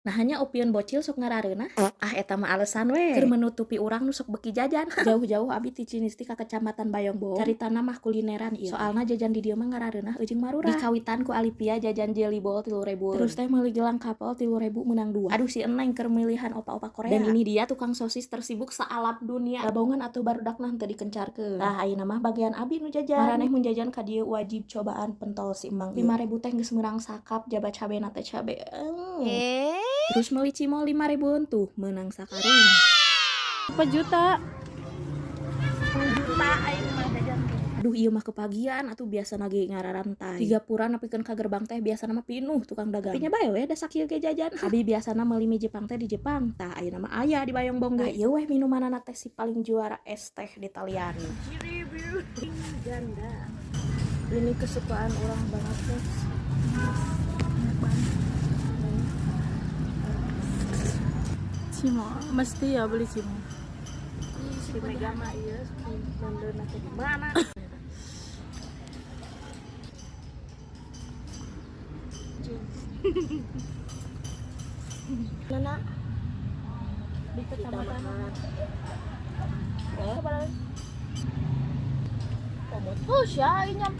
Nah hanya opieun bocil sok ngarareunah. Ah eta mah alesan we. Keur menutupi urang nu sok beki jajan. Jauh-jauh abi ti Cinisti ka Kecamatan Bayongbong. Caritana mah kulineran ieu. Soalna jajan di dieu mah ngarareunah Eujing Marurah. Di kawitan ku Alipia jajan jelly ball 3.000. Terus teh meuli gelang kapal 3.000 menang 2. Aduh si Eneng keur milihan opa-opa Korea. Dan ini dia tukang sosis tersibuk saalam dunia. Rabongan atuh barudakna henteu dikencarkeun. Tah ayeuna mah bagian abi nu jajan. Maraneh mun jajan ka dieu wajib cobaan pentol si Emang. 5.000 teh geus meurang sakap jaba cabena teh cabe. Terus meuli cimol 5.000 tuh menang sakarung. Berapa juta? 10 juta aing mah jajan. Aduh ieu mah kepagian atuh biasana ge ngararantai. 3 pura nepikeun ka gerbang teh biasana mah pinuh tukang dagang. Tapi nya bae we da sakieu ge jajan. Abi biasana meuli mie Jepang teh di Jepang. Tah ayeuna mah aya di Bayongbong ge. Ieu weh minumanana teh si paling juara es teh di Taliani. Review ganda. Ini kesukaan orang banget guys. Cimo, mesti ya beli cimo. Si Mega mah ieu mandeuna teh di mana? Nana di kecamatan oh sia inyam